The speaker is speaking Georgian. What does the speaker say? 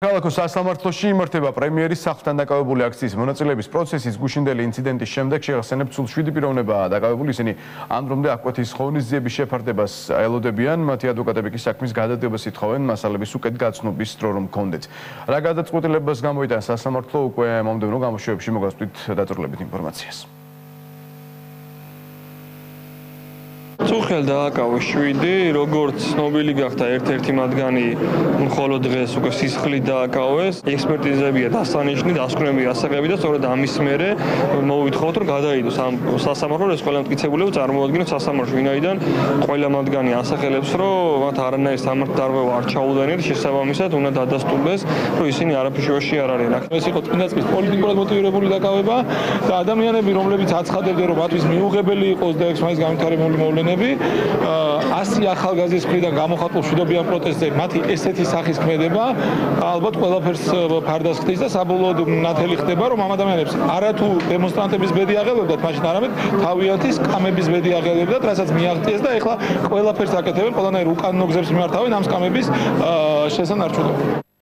ქალაქო სასამართლოში იმართება პრემიერის სახლთან დაკავებული აქციის მონაწილეების პროცესის გუშინდელი ინციდენტის შემდეგ შეხსენებთ სულ 7 პიროვნებაა დაკავებული. ისინი ამ დრომდე აკვეთის ხოვნისძიების შეფარდებას ელოდებიან. მათი ადვოკატები კი საქმის გადადებას ითხოვენ, მასალების უკეთ გაცნობის დრო რომ კონდეთ. რა გადაწყვეტილებას გამოიტანა სასამართლო, უკვე მომდევნო გამოშვებებში მოგასწრით დაწვრილებით ინფორმაციას. წუხელ დააკავეს 7, როგორც ცნობილი გახდა ერთ-ერთი მათგანი მხოლოდ დღეს უკვე სისხლით დააკავეს. ექსპერტიზებია დასანიშნი, დასკვნები ასაღები და სწორედ ამის მერე მოვითხოვთ რომ გადაიდოს ამ სასამართლოს. ეს ყველა მტკიცებულება წარმოადგენს სასამართლოს, ვინაიდან ყველა მათგანი ასახელებს, რომ მათ არანაირი სამართალდარღვევა არ ჩაუდენიათ, შესაბამისად უნდა დადასტურდეს, რომ ისინი არაფერში არ არიან. ეს იყო წინასწრის პოლიტიკურად მოტივირებული დაკავება და ადამიანები, რომლებიც აცხადებდნენ, რომ მათთვის მიუღებელი იყოს და ექსმაის განვითარებული მოვლენები 100 ახალგაზრდის მხრიდან გამოხატულ მშვიდობიან პროტესტზე მათი ესეთი სახის ქმედება ალბათ ყველაფერს ფარდას ხდის და საბოლოოდ ნათელი ხდება, რომ ამ ადამიანებს არათუ დემონსტრანტების ბედი აღელვებდათ, მაშინ არამედ თავიანთი სკამების ბედი აღელვებდათ, რასაც მიაღწიეს და ეხლა ყველაფერს აკეთებენ, ყველანაირ უკანონო გზებს მიმართავენ ამ სკამების შესანარჩუნებლად.